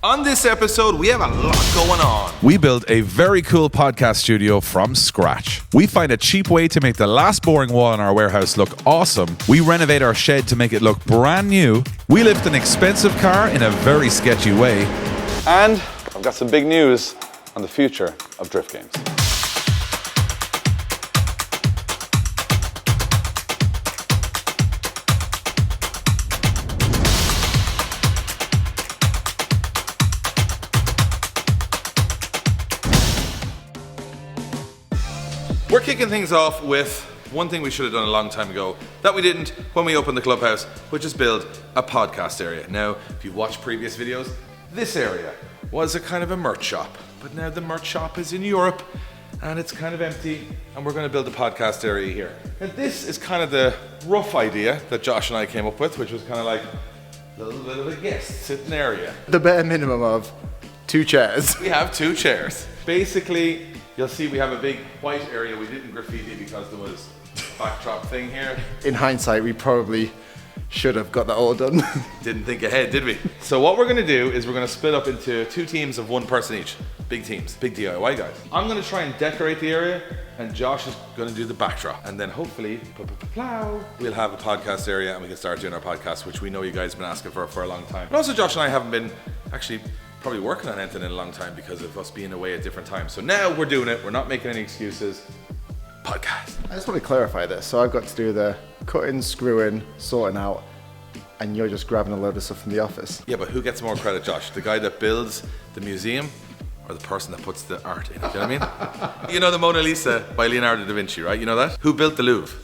On this episode, we have a lot going on. We build a very cool podcast studio from scratch. We find a cheap way to make the last boring wall in our warehouse look awesome. We renovate our shed to make it look brand new. We lift an expensive car in a very sketchy way. And I've got some big news on the future of drift games. We're kicking things off with one thing we should have done a long time ago that we didn't when we opened the clubhouse, which is build a podcast area. Now, if you've watched previous videos, this area was a kind of a merch shop, but now the merch shop is in Europe and it's kind of empty, and we're going to build a podcast area here. And this is kind of the rough idea that Josh and I came up with, which was kind of like a little bit of a guest sitting area. The bare minimum of 2 chairs. We have 2 chairs. Basically, you'll see we have a big white area we didn't graffiti because there was a backdrop thing here. In hindsight, we probably should have got that all done. Didn't think ahead, did we? So what we're gonna do is we're gonna split up into 2 teams of 1 person each. Big teams, big DIY guys. I'm gonna try and decorate the area, and Josh is gonna do the backdrop. And then hopefully, we'll have a podcast area and we can start doing our podcast, which we know you guys have been asking for a long time. But also Josh and I haven't been actually probably working on anything in a long time because of us being away at different times. So now we're doing it. We're not making any excuses. Podcast. I just want to clarify this. So I've got to do the cutting, screwing, sorting out, and you're just grabbing a load of stuff from the office. Yeah, but who gets more credit, Josh? The guy that builds the museum or the person that puts the art in it? Do you know what I mean? You know the Mona Lisa by Leonardo da Vinci, right? You know that? Who built the Louvre?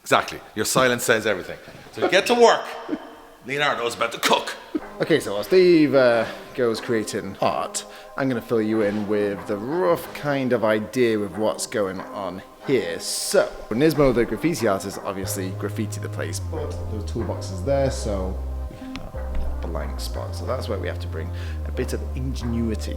Exactly. Your silence says everything. So get to work. Leonardo's about to cook. Okay, so while Steve goes creating art, I'm going to fill you in with the rough kind of idea of what's going on here. So, Nismo, the graffiti artist, obviously graffiti the place, but the toolbox is there, so we have a blank spot. So that's where we have to bring a bit of ingenuity.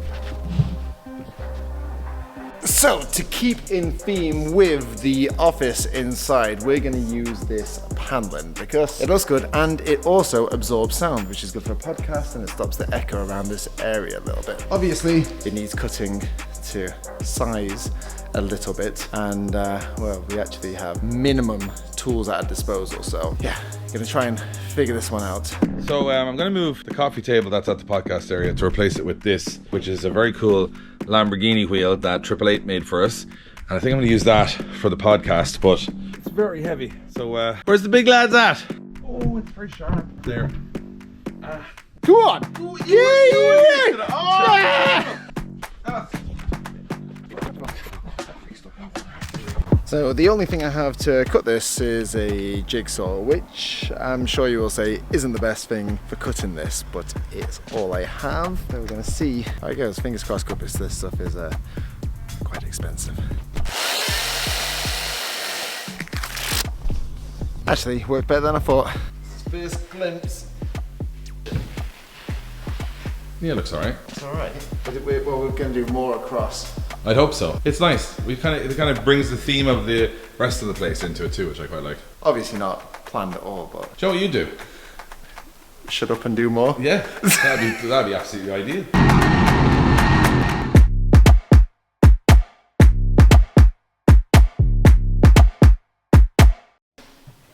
So, to keep in theme with the office inside, we're going to use this paneling because it looks good and it also absorbs sound, which is good for a podcast, and it stops the echo around this area a little bit. Obviously, it needs cutting to size a little bit, and well, we actually have minimum tools at our disposal, so yeah, going to try and figure this one out. So I'm going to move the coffee table that's at the podcast area to replace it with this, which is a very cool Lamborghini wheel that 888 made for us. And I think I'm going to use that for the podcast, but it's very heavy. So where's the big lads at? Oh, it's very sharp. There. Come on! Yeah! So the only thing I have to cut this is a jigsaw, which I'm sure you will say isn't the best thing for cutting this, but it's all I have. So we're going to see how it goes. Fingers crossed, because this stuff is quite expensive. Actually, worked better than I thought. First glimpse. Yeah, it looks alright. It's alright. But we're going to do more across. I'd hope so. It's nice. It kind of brings the theme of the rest of the place into it too, which I quite like. Obviously not planned at all, but Joe, what you do? shut up and do more. Yeah, that'd be absolutely ideal.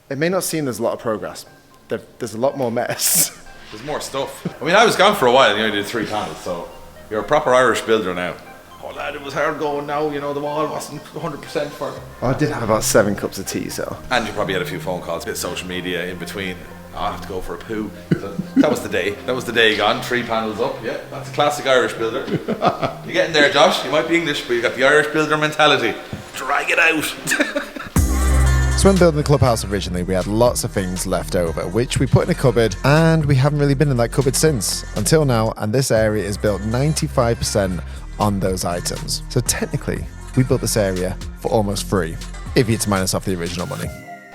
It may not seem there's a lot of progress. There's a lot more mess. There's more stuff. I mean, I was gone for a while and you only did 3 panels, so you're a proper Irish builder now. Oh lad, it was hard going now, you know, the wall wasn't 100% for it. I did have about 7 cups of tea, so. And you probably had a few phone calls, a bit of social media in between. Oh, I have to go for a poo. So that was the day. That was the day gone. 3 panels up. Yeah, that's a classic Irish builder. You're getting there, Josh. You might be English, but you got the Irish builder mentality. Drag it out. So when building the clubhouse originally, we had lots of things left over, which we put in a cupboard, and we haven't really been in that cupboard since, until now, and this area is built 95% on those items. So technically, we built this area for almost free, if you had to minus off the original money.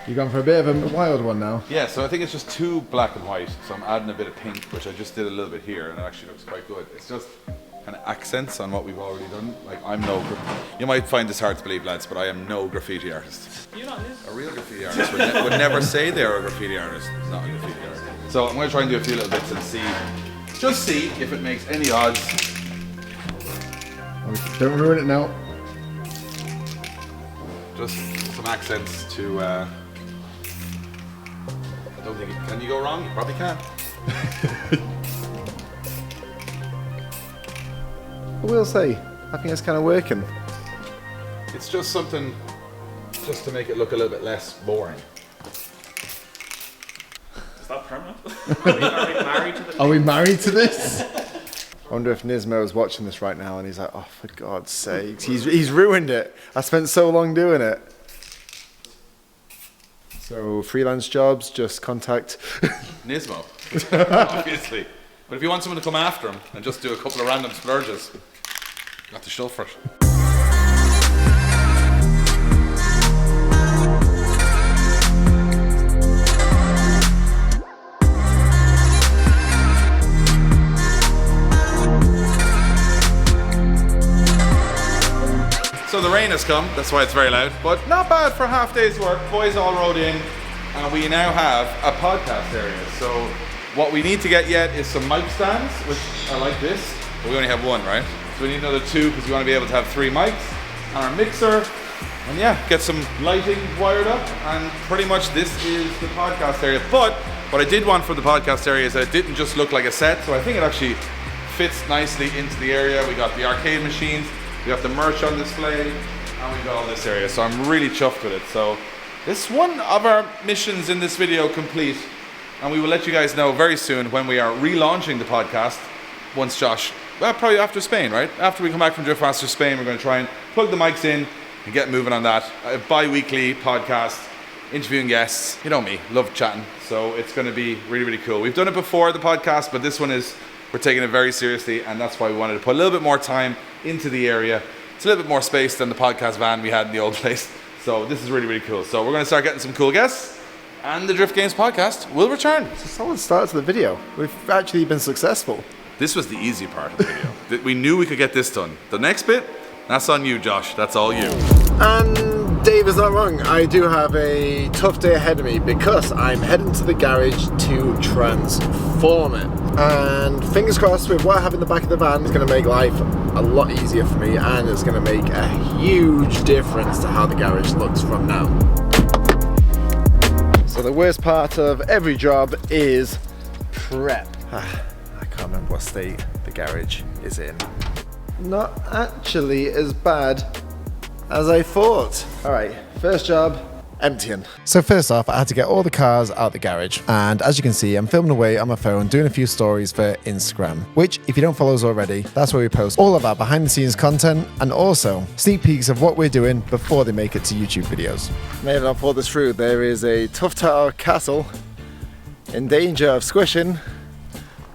You've gone for a bit of a wild one now. Yeah, so I think it's just 2 black and white, so I'm adding a bit of pink, which I just did a little bit here, and it actually looks quite good. It's just kind of accents on what we've already done. Like, you might find this hard to believe, lads, but I am no graffiti artist. You're not A real graffiti artist would never say they're a graffiti artist. Not a graffiti artist. So I'm going to try and do a few little bits and see Just see if it makes any odds. Don't ruin it now. Just some accents to, I don't think, can you go wrong? You probably can. I will say, I think it's kind of working. It's just something, just to make it look a little bit less boring. Is that permanent? Are we married to the Are we married to this? I wonder if Nismo is watching this right now and he's like, oh, for God's sakes, he's ruined it. I spent so long doing it. So freelance jobs, just contact Nismo, obviously. But if you want someone to come after him and just do a couple of random splurges, got the show for it. So the rain has come, that's why it's very loud, but not bad for a half day's work. Boys all rode in, and we now have a podcast area. So what we need to get yet is some mic stands, which are like this, but we only have one, right? So we need another two because we want to be able to have 3 mics, and our mixer, and yeah, get some lighting wired up, and pretty much this is the podcast area. But what I did want for the podcast area is that it didn't just look like a set, so I think it actually fits nicely into the area. We got the arcade machines, we got the merch on display, and we got all this area. So I'm really chuffed with it. So this is one of our missions in this video complete. And we will let you guys know very soon when we are relaunching the podcast. Once Josh, well, probably after Spain, right? After we come back from Driftmaster Spain, we're going to try and plug the mics in and get moving on that. A bi-weekly podcast, interviewing guests. You know me, love chatting. So it's going to be really, really cool. We've done it before, the podcast, but this one is, we're taking it very seriously, and that's why we wanted to put a little bit more time into the area. It's a little bit more space than the podcast van we had in the old place. So this is really, really cool. So we're going to start getting some cool guests, and the Drift Games podcast will return. It's a solid start to the video. We've actually been successful. This was the easy part of the video. We knew we could get this done. The next bit, that's on you, Josh. That's all you. And Dave is not wrong. I do have a tough day ahead of me because I'm heading to the garage to transform it. And fingers crossed, with what I have in the back of the van, it's going to make life a lot easier for me, and it's going to make a huge difference to how the garage looks from now. So the worst part of every job is prep. I can't remember what state the garage is in. Not actually as bad as I thought. All right, first job, emptying. So first off, I had to get all the cars out the garage. And as you can see, I'm filming away on my phone, doing a few stories for Instagram, which if you don't follow us already, that's where we post all of our behind the scenes content and also sneak peeks of what we're doing before they make it to YouTube videos. May have not thought this through. There is a Tough Tower castle in danger of squishing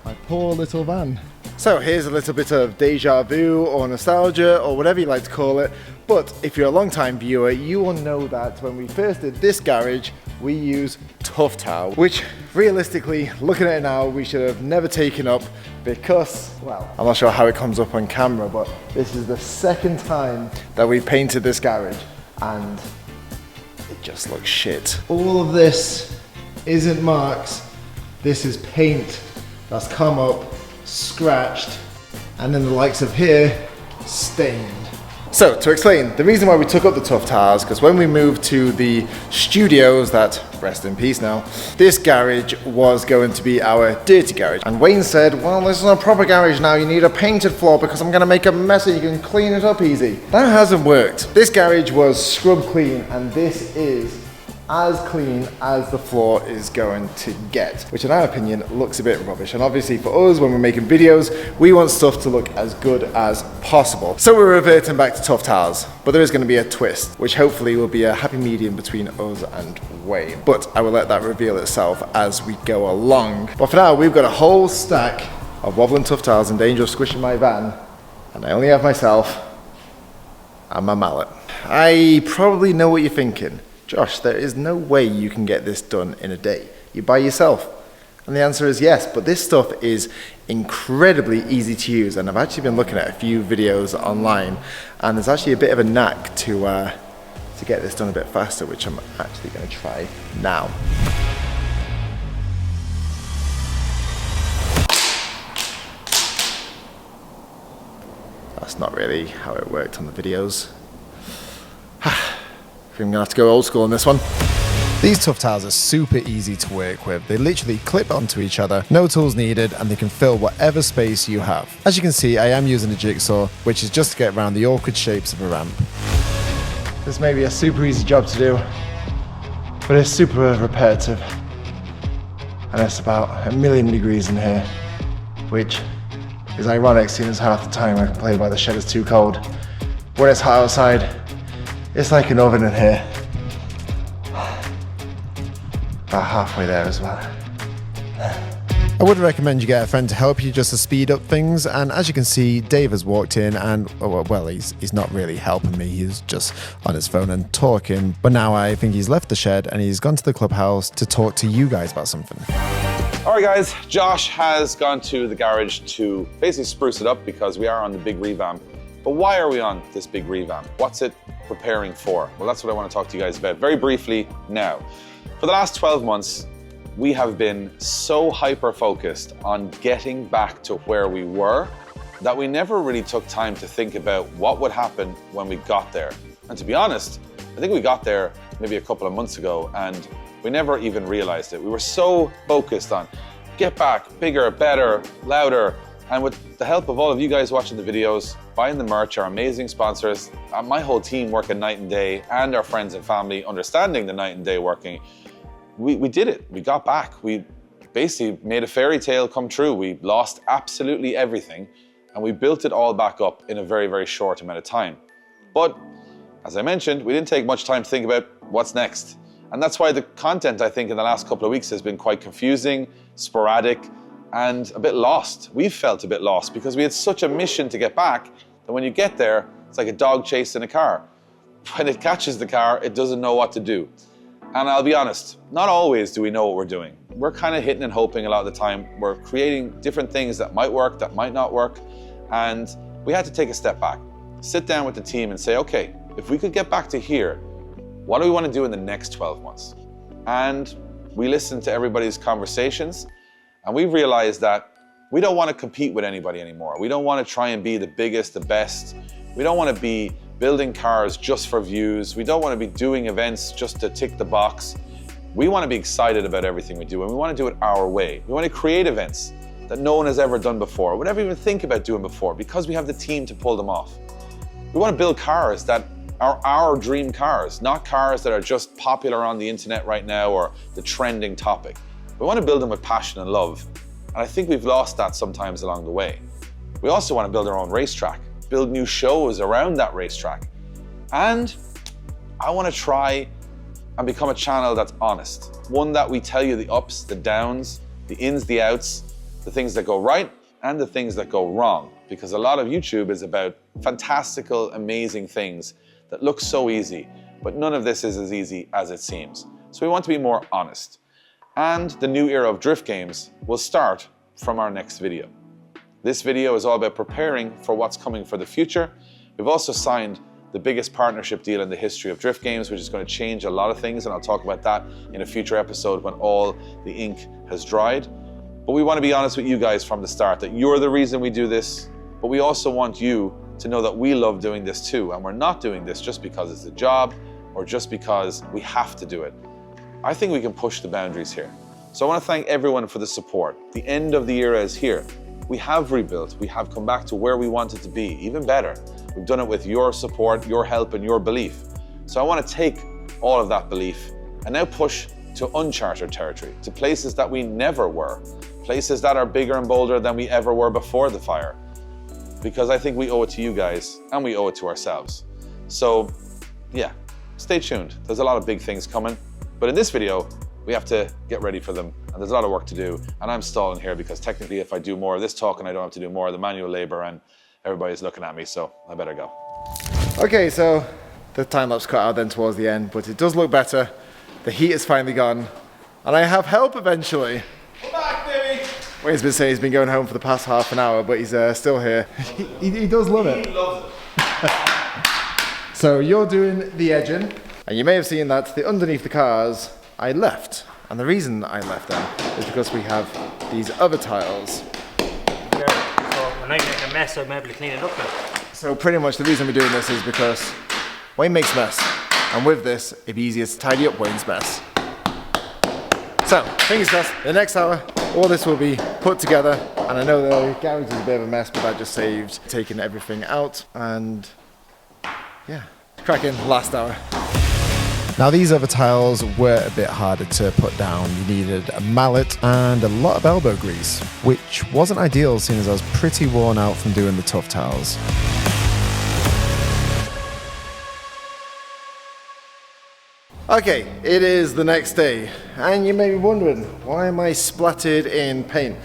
my poor little van. So here's a little bit of deja vu or nostalgia or whatever you like to call it. But if you're a long-time viewer, you will know that when we first did this garage, we used Tough Tower, which realistically, looking at it now, we should have never taken up because, well, I'm not sure how it comes up on camera, but this is the second time that we painted this garage and it just looks shit. All of this isn't marks. This is paint that's come up, scratched, and then the likes of here, stained. So to explain, the reason why we took up the Tough Towers, because when we moved to the studios that, rest in peace now, this garage was going to be our dirty garage. And Wayne said, well, this is a proper garage now, you need a painted floor because I'm gonna make a mess so you can clean it up easy. That hasn't worked. This garage was scrub clean, and this is as clean as the floor is going to get, which in our opinion looks a bit rubbish. And obviously for us, when we're making videos, we want stuff to look as good as possible. So we're reverting back to Tough Towers, but there is going to be a twist, which hopefully will be a happy medium between us and Wayne. But I will let that reveal itself as we go along. But for now, we've got a whole stack of wobbling Tough Towers in danger of squishing my van, and I only have myself and my mallet. I probably know what you're thinking. Josh, there is no way you can get this done in a day. You by yourself. And the answer is yes, but this stuff is incredibly easy to use, and I've actually been looking at a few videos online, and there's actually a bit of a knack to get this done a bit faster, which I'm actually going to try now. That's not really how it worked on the videos. I think I'm gonna have to go old school on this one. These tough tiles are super easy to work with. They literally clip onto each other, no tools needed, and they can fill whatever space you have. As you can see, I am using a jigsaw, which is just to get around the awkward shapes of a ramp. This may be a super easy job to do, but it's super repetitive. And it's about 1,000,000 degrees in here, which is ironic seeing as half the time I complain about the shed is too cold. When it's hot outside, it's like an oven in here. About halfway there as well. I would recommend you get a friend to help you just to speed up things, and as you can see, Dave has walked in and, well, he's not really helping me, he's just on his phone and talking, but now I think he's left the shed and he's gone to the clubhouse to talk to you guys about something. All right, guys, Josh has gone to the garage to basically spruce it up because we are on the big revamp. But why are we on this big revamp? What's it preparing for? Well, that's what I want to talk to you guys about very briefly now. For the last 12 months, we have been so hyper-focused on getting back to where we were that we never really took time to think about what would happen when we got there. And to be honest, I think we got there maybe a couple of months ago and we never even realized it. We were so focused on get back, bigger, better, louder. And with the help of all of you guys watching the videos, buying the merch, our amazing sponsors, my whole team working night and day, and our friends and family understanding the night and day working, we did it. We got back. We basically made a fairy tale come true. We lost absolutely everything and we built it all back up in a very, very short amount of time. But as I mentioned, we didn't take much time to think about what's next. And that's why the content, I think, in the last couple of weeks has been quite confusing, sporadic, and a bit lost. We've felt a bit lost because we had such a mission to get back that when you get there, it's like a dog chasing a car. When it catches the car, it doesn't know what to do. And I'll be honest, not always do we know what we're doing. We're kind of hitting and hoping a lot of the time. We're creating different things that might work, that might not work. And we had to take a step back, sit down with the team and say, okay, if we could get back to here, what do we want to do in the next 12 months? And we listened to everybody's conversations and we realized that we don't want to compete with anybody anymore. We don't want to try and be the biggest, the best. We don't want to be building cars just for views. We don't want to be doing events just to tick the box. We want to be excited about everything we do and we want to do it our way. We want to create events that no one has ever done before, would never even think about doing before because we have the team to pull them off. We want to build cars that are our dream cars, not cars that are just popular on the internet right now or the trending topic. We want to build them with passion and love. And I think we've lost that sometimes along the way. We also want to build our own racetrack, build new shows around that racetrack. And I want to try and become a channel that's honest. One that we tell you the ups, the downs, the ins, the outs, the things that go right and the things that go wrong. Because a lot of YouTube is about fantastical, amazing things that look so easy, but none of this is as easy as it seems. So we want to be more honest. And the new era of drift games will start from our next video. This video is all about preparing for what's coming for the future. We've also signed the biggest partnership deal in the history of drift games, which is going to change a lot of things, and I'll talk about that in a future episode when all the ink has dried. But we want to be honest with you guys from the start that you're the reason we do this, but we also want you to know that we love doing this too, and we're not doing this just because it's a job or just because we have to do it. I think we can push the boundaries here. So I want to thank everyone for the support. The end of the era is here. We have rebuilt, we have come back to where we wanted to be, even better. We've done it with your support, your help, and your belief. So I want to take all of that belief and now push to uncharted territory, to places that we never were, places that are bigger and bolder than we ever were before the fire. Because I think we owe it to you guys and we owe it to ourselves. So yeah, stay tuned. There's a lot of big things coming, but in this video, we have to get ready for them and there's a lot of work to do. And I'm stalling here because technically if I do more of this talking, I don't have to do more of the manual labor and everybody's looking at me, so I better go. Okay, so the time-lapse cut out then towards the end, but it does look better. The heat is finally gone, and I have help eventually. We're back, baby! Wayne's been saying he's been going home for the past half an hour, but he's still here. he does love it. He loves it. So you're doing the edging, and you may have seen that the underneath the cars, I left. And the reason I left them is because we have these other tiles. So when I make a mess, I'm able to clean it up now. So pretty much the reason we're doing this is because Wayne makes mess. And with this, it'd be easier to tidy up Wayne's mess. So, fingers crossed, the next hour, all this will be put together. And I know the garage is a bit of a mess, but that just saved taking everything out. And yeah, cracking last hour. Now these other tiles were a bit harder to put down. You needed a mallet and a lot of elbow grease, which wasn't ideal seeing as I was pretty worn out from doing the tough tiles. Okay, it is the next day, and you may be wondering, why am I splattered in paint?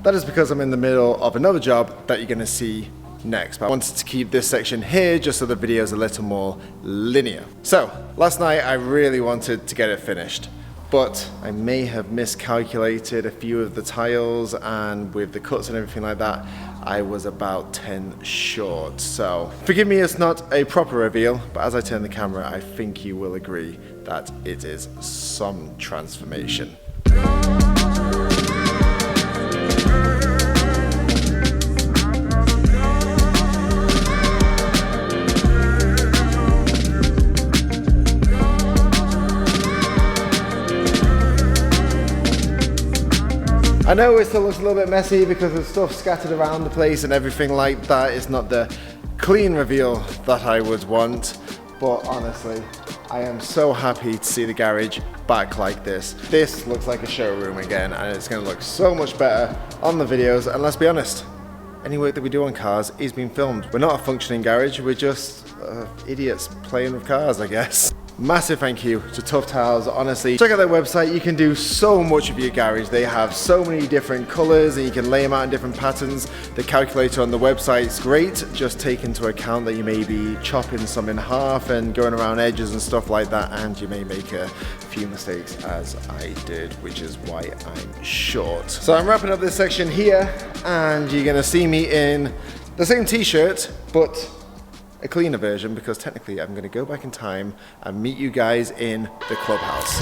That is because I'm in the middle of another job that you're gonna see next, but I wanted to keep this section here just so the video is a little more linear. So, last night I really wanted to get it finished, but I may have miscalculated a few of the tiles, and with the cuts and everything like that, I was about 10 short. So, forgive me, it's not a proper reveal, but as I turn the camera, I think you will agree that it is some transformation. I know it still looks a little bit messy because there's stuff scattered around the place and everything like that. It's not the clean reveal that I would want, but honestly, I am so happy to see the garage back like this. This looks like a showroom again, and it's gonna look so much better on the videos. And let's be honest, any work that we do on cars is being filmed. We're not a functioning garage, we're just idiots playing with cars, I guess. Massive thank you to Tough Tiles, honestly. Check out their website, you can do so much with your garage. They have so many different colors and you can lay them out in different patterns. The calculator on the website is great. Just take into account that you may be chopping some in half and going around edges and stuff like that, and you may make a few mistakes as I did, which is why I'm short. So I'm wrapping up this section here, and you're gonna see me in the same t-shirt, but a cleaner version, because technically I'm going to go back in time and meet you guys in the clubhouse.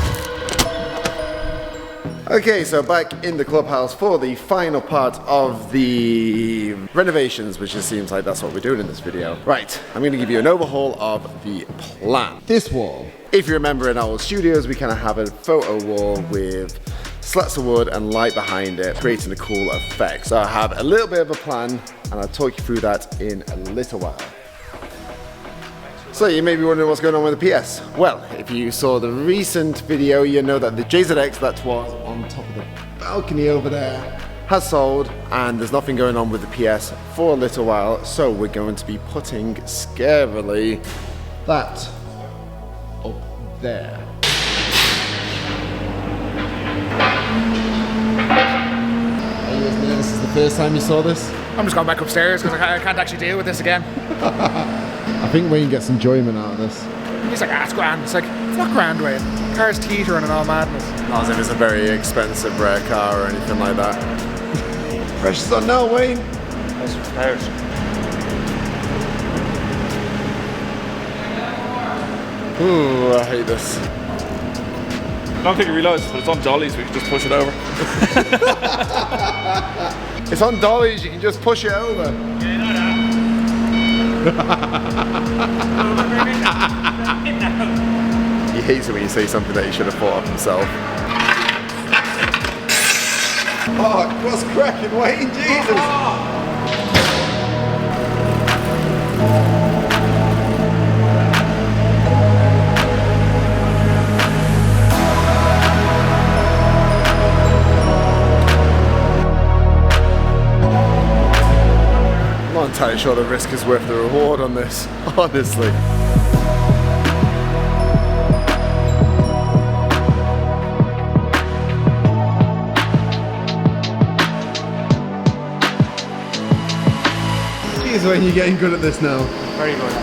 Okay, so back in the clubhouse for the final part of the renovations, which it seems like that's what we're doing in this video. Right, I'm going to give you an overhaul of the plan. This wall, if you remember in our old studios, we kind of have a photo wall with slats of wood and light behind it, creating a cool effect. So I have a little bit of a plan, and I'll talk you through that in a little while. So you may be wondering what's going on with the PS. Well, if you saw the recent video, you know that the JZX that was on top of the balcony over there has sold, and there's nothing going on with the PS for a little while, so we're going to be putting, scarily, that up there. Are you as nervous as the first time you saw this? I'm just going back upstairs because I can't actually deal with this again. I think Wayne gets enjoyment out of this. He's like, it's grand. It's like, it's not grand, Wayne. The car's teetering and all madness. Not as if it's a very expensive rare car or anything like that. Precious on now, Wayne. That's repairs. Ooh, I hate this. I don't think you realise, but it's on dollies, we can just push it over. It's on dollies, you can just push it over. He hates it when you say something that he should have thought of himself. Oh, what's cracking, Wayne? Jesus! I'm not entirely sure the risk is worth the reward on this, honestly. Jeez, Wayne, you're getting good at this now. Very good.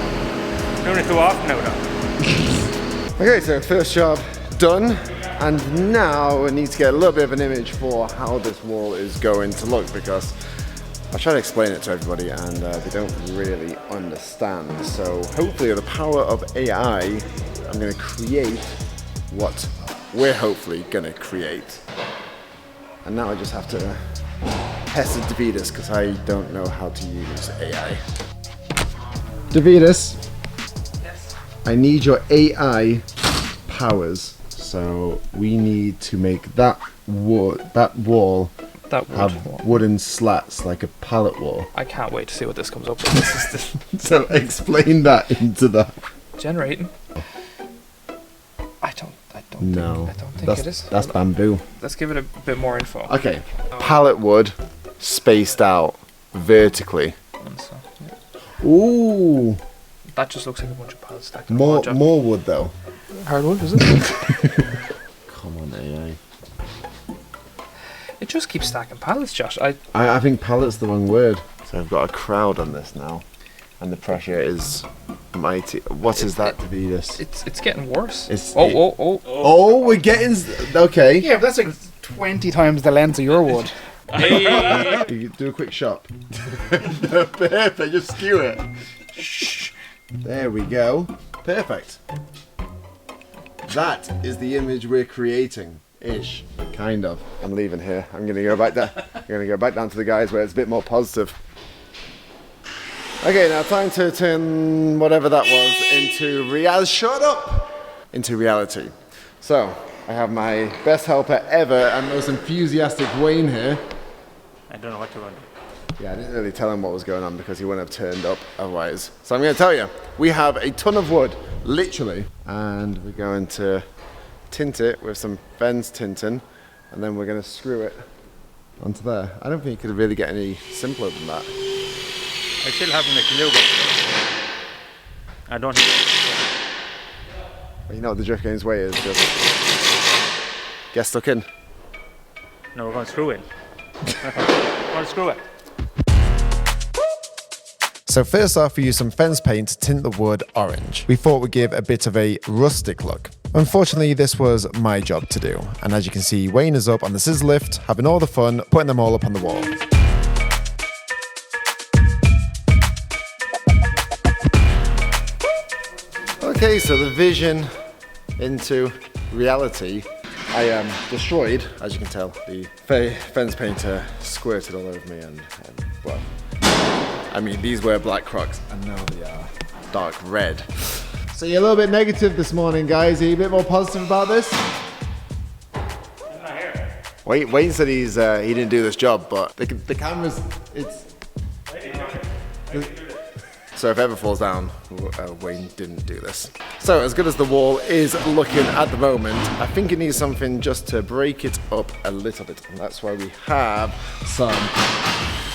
Doing it too often now, though. Okay, so first job done, and now we need to get a little bit of an image for how this wall is going to look, because I try to explain it to everybody and they don't really understand. So hopefully with the power of AI, I'm going to create what we're hopefully going to create. And now I just have to test and defeat this because I don't know how to use AI. Davidus, Yes. I need your AI powers. So we need to make that wall That would. have wooden slats like a pallet wall. I can't wait to see what this comes up with. This is So explain that into that. generating. I don't No, think that's, it is. that's bamboo. Let's give it a bit more info. Okay, pallet wood spaced out vertically. And so, yeah. Ooh, That just looks like a bunch of pallets stacked on a wall, Jack. more wood though. Hardwood, is it? Come on, AI. It just keeps stacking pallets, Josh. I think pallet's the wrong word. So I've got a crowd on this now, and the pressure is mighty. What is that, Davidus? It's getting worse. It's- Oh, we're getting okay. Yeah, but that's like 20 times the length of your wood. You do a quick shot. Perfect. Just skew it. Shh. There we go. Perfect. That is the image we're creating. Ish. Kind of. I'm leaving here. I'm gonna go back down. I'm gonna go back down to the guys where it's a bit more positive. Okay, now time to turn whatever that was into into reality. So I have my best helper ever and most enthusiastic Wayne here. I don't know what to do. Yeah, I didn't really tell him what was going on because he wouldn't have turned up otherwise. So I'm going to tell you, we have a ton of wood, literally, and we're going to tint it with some fence tinting, and then we're going to screw it onto there. I don't think you could really get any simpler than that. I still haven't a clue, but I don't. But you know what the drift game's way is, just get stuck in. No, we're going to screw it. We're going to screw it. So first off, we used some fence paint to tint the wood orange. We thought we'd give a bit of a rustic look. Unfortunately, this was my job to do. And as you can see, Wayne is up on the scissor lift, having all the fun, putting them all up on the wall. Okay, so the vision into reality. I destroyed, as you can tell, the fence painter squirted all over me and well, I mean, these were black Crocs, and now they are dark red. So you're a little bit negative this morning, guys. Are you a bit more positive about this? Wayne said he didn't do this job, but the cameras, so if it ever falls down, Wayne didn't do this. So as good as the wall is looking at the moment, I think it needs something just to break it up a little bit, and that's why we have some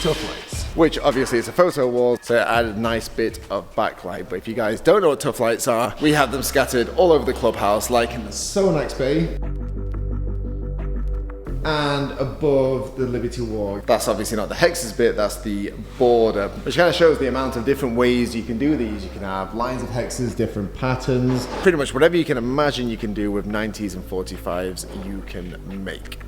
tuff lights. Which obviously is a photo wall, so it added a nice bit of backlight. But if you guys don't know what tuff lights are, we have them scattered all over the clubhouse, like in the Sonax Bay and above the Liberty Walk. That's obviously not the hexes bit, that's the border, which kind of shows the amount of different ways you can do these. You can have lines of hexes, different patterns, pretty much whatever you can imagine you can do with 90s and 45s, you can make.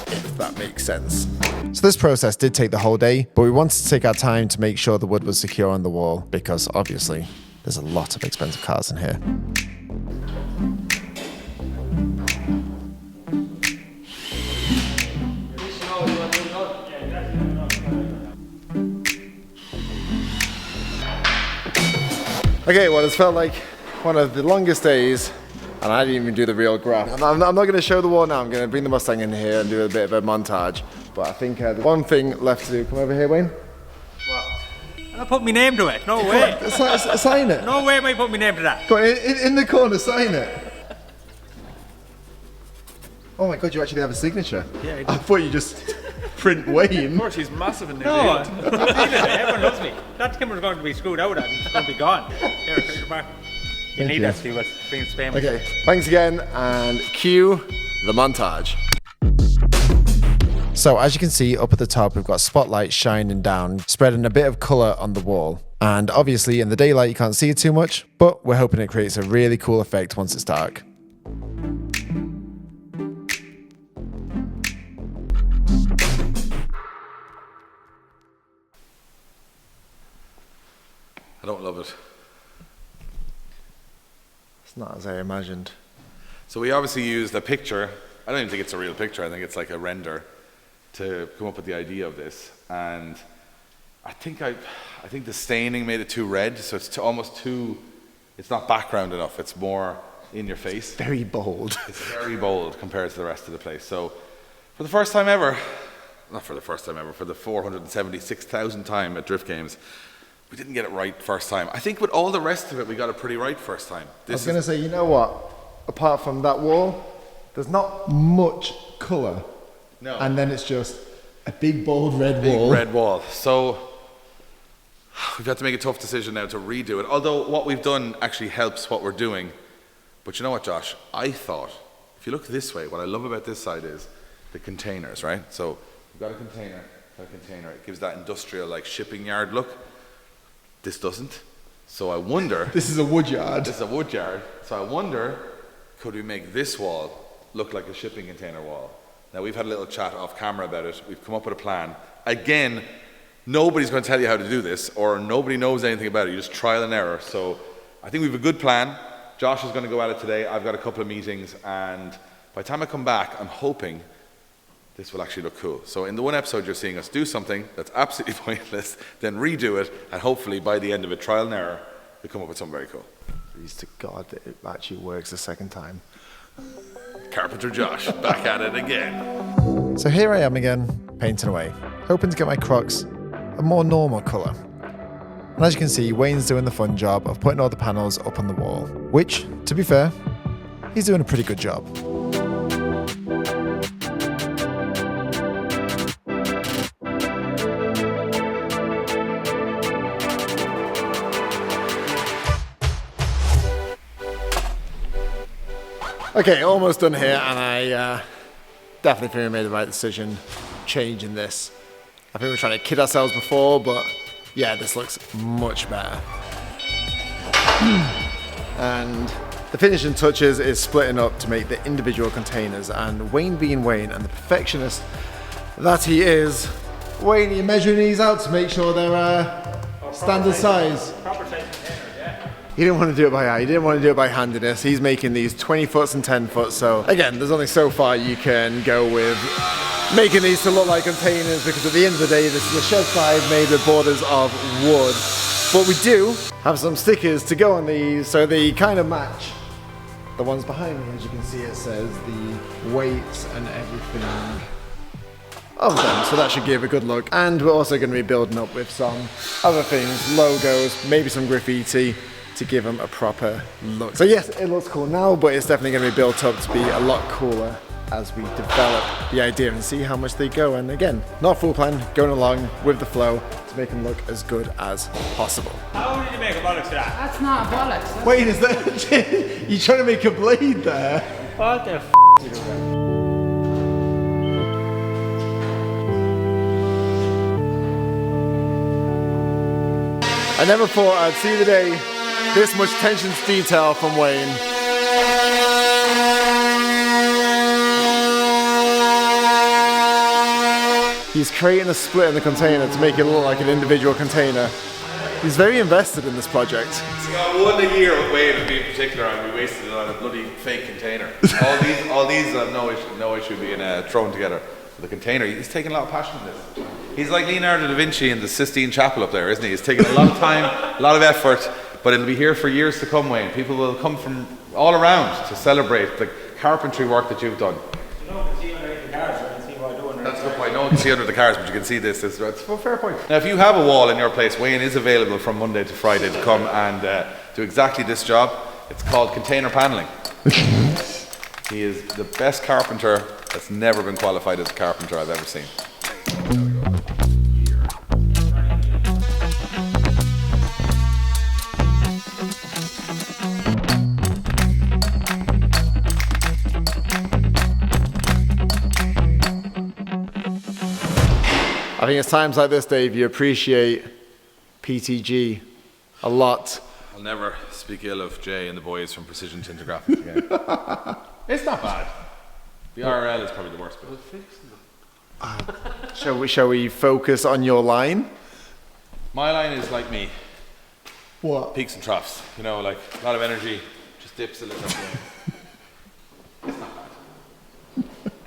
If that makes sense. So this process did take the whole day, but we wanted to take our time to make sure the wood was secure on the wall, because obviously there's a lot of expensive cars in here. Okay, well, it's felt like one of the longest days, and I didn't even do the real graph. I'm not going to show the wall now. I'm going to bring the Mustang in here and do a bit of a montage. But I think there's one thing left to do. Come over here, Wayne. What? I put my name to it. No way. Sign it. No way am I put my name to that. Go on, in the corner, sign it. Oh my God, you actually have a signature. Yeah, I do. I thought you just print Wayne. Of course, he's massive in New No, Zealand. everyone loves me. That timber's going to be screwed out and it's going to be gone. Here, take it back. You need that to see what's being famous. Okay, thanks again, and cue the montage. So as you can see up at the top, we've got spotlights shining down, spreading a bit of colour on the wall. And obviously in the daylight you can't see it too much, but we're hoping it creates a really cool effect once it's dark. I don't love it. It's not as I imagined. So we obviously used a picture. I don't even think it's a real picture. I think it's like a render to come up with the idea of this. And I think I I think the staining made it too red, so it's almost too, it's not background enough, it's more in your face. Very bold. It's very bold compared to the rest of the place. So for the first time ever, not for the first time ever, for the 476,000th time at Drift Games, we didn't get it right first time. I think with all the rest of it, we got it pretty right first time. I was going to say, you know what? Apart from that wall, there's not much colour. No. And then it's just a big bold red Big wall. red wall. So we've had to make a tough decision now to redo it. Although what we've done actually helps what we're doing. But you know what, Josh? I thought, if you look this way, what I love about this side is the containers, right? So we've got a container, It gives that industrial, like, shipping yard look. This doesn't. So I wonder... This is a wood yard. This is a wood yard. So I wonder, could we make this wall look like a shipping container wall? Now, we've had a little chat off camera about it. We've come up with a plan. Again, nobody's going to tell you how to do this, or nobody knows anything about it. You just trial and error. So I think we have a good plan. Josh is going to go at it today. I've got a couple of meetings, and by the time I come back, I'm hoping this will actually look cool. So in the one episode, you're seeing us do something that's absolutely pointless, then redo it, and hopefully by the end of it, trial and error, we come up with something very cool. Please to God that it actually works the second time. Carpenter Josh, back at it again. So here I am again, painting away, hoping to get my Crocs a more normal colour. And as you can see, Wayne's doing the fun job of putting all the panels up on the wall, which, to be fair, he's doing a pretty good job. Okay, almost done here, and I definitely think we made the right decision changing this. I think we were trying to kid ourselves before, but yeah, this looks much better. And the finishing touches is splitting up to make the individual containers, and Wayne being Wayne and the perfectionist that he is, Wayne, you're measuring these out to make sure they're standard size. Proper size container, yeah. He didn't want to do it by eye, he didn't want to do it by handiness. He's making these 20 foots and 10 foot, so again, there's only so far you can go with making these to look like containers, because at the end of the day, this is a shed side made with borders of wood. But we do have some stickers to go on these, so they kind of match the ones behind me. As you can see, it says the weights and everything of them, so that should give a good look. And we're also going to be building up with some other things, logos, maybe some graffiti to give them a proper look. So yes, it looks cool now, but it's definitely going to be built up to be a lot cooler as we develop the idea and see how much they go. And again, not full plan, going along with the flow to make them look as good as possible. How did you make a bollocks to that? That's not a bollocks. Wait, is that you trying to make a blade there? What the f*** you doing? I never thought I'd see the day this much attention to detail from Wayne. He's creating a split in the container to make it look like an individual container. He's very invested in this project. We got one a year with Wade to be in particular, and we wasted it on a bloody fake container. all these have no issue being thrown together. The container, he's taking a lot of passion in this. He's like Leonardo da Vinci in the Sistine Chapel up there, isn't he? He's taking a lot of time, a lot of effort, but it'll be here for years to come, Wayne. People will come from all around to celebrate the carpentry work that you've done. You know, can see underneath the cars, I can see what I'm doing. That's a good point. No one can see under the cars, but you can see this. It's a fair point. Now, if you have a wall in your place, Wayne is available from Monday to Friday to come and do exactly this job. It's called container paneling. He is the best carpenter that's never been qualified as a carpenter I've ever seen. I think it's times like this, Dave, you appreciate PTG a lot. I'll never speak ill of Jay and the boys from Precision Tinter Graphics again. It's not bad. The RL is probably the worst, but Shall we focus on your line? my line is like me. What? Peaks and troughs. You know, like a lot of energy, just dips a little bit. It's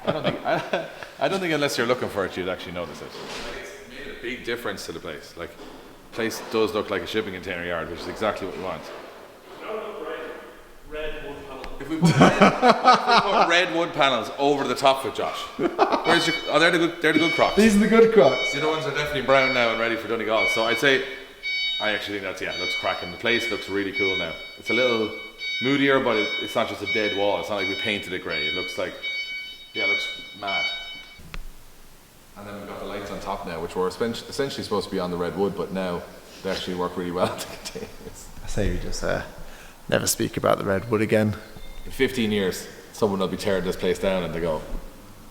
not bad. I don't think unless you're looking for it, you'd actually notice it. Like, it's made a big difference to the place. Like, Place does look like a shipping container yard, which is exactly what we want. If we put red wood panels over the top of it, Josh. Where's your? Oh, they're the good Crocs. These are the good Crocs. The other ones are definitely brown now and ready for Donegal. So I'd say, I actually think it looks cracking. The place looks really cool now. It's a little moodier, but it's not just a dead wall. It's not like we painted it grey. It looks like, it looks mad. And then we've got the lights on top now, which were essentially supposed to be on the red wood, but now they actually work really well to contain this. I say we just never speak about the redwood again. In 15 years, someone will be tearing this place down and they go,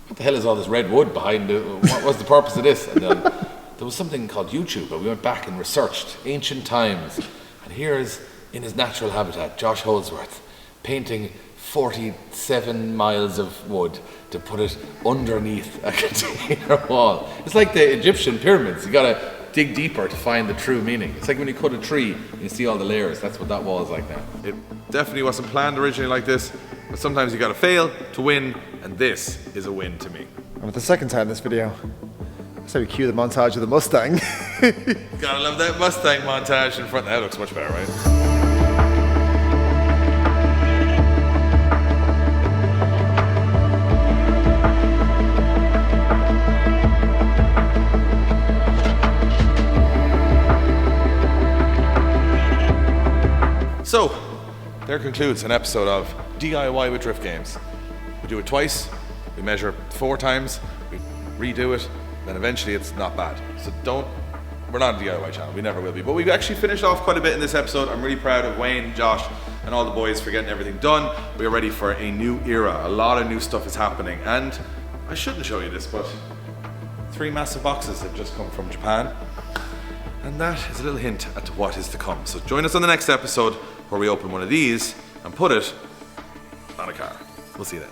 what the hell is all this red wood behind it? What was the purpose of this? And then there was something called YouTube, and we went back and researched ancient times. And here's, in his natural habitat, Josh Holdsworth, painting 47 miles of wood to put it underneath a container wall. It's like the Egyptian pyramids. You gotta dig deeper to find the true meaning. It's like when you cut a tree and you see all the layers. That's what that wall is like now. It definitely wasn't planned originally like this, but sometimes you gotta fail to win, and this is a win to me. And for the second time in this video, so we cue the montage of the Mustang. Gotta love that Mustang montage in front. That looks much better, right? So, there concludes an episode of DIY with Drift Games. We do it twice, we measure 4 times, we redo it, then eventually it's not bad. So we're not a DIY channel, we never will be. But we've actually finished off quite a bit in this episode. I'm really proud of Wayne, Josh, and all the boys for getting everything done. We are ready for a new era. A lot of new stuff is happening. And I shouldn't show you this, but 3 massive boxes have just come from Japan. And that is a little hint at to what is to come. So join us on the next episode where we open one of these and put it on a car. We'll see you then.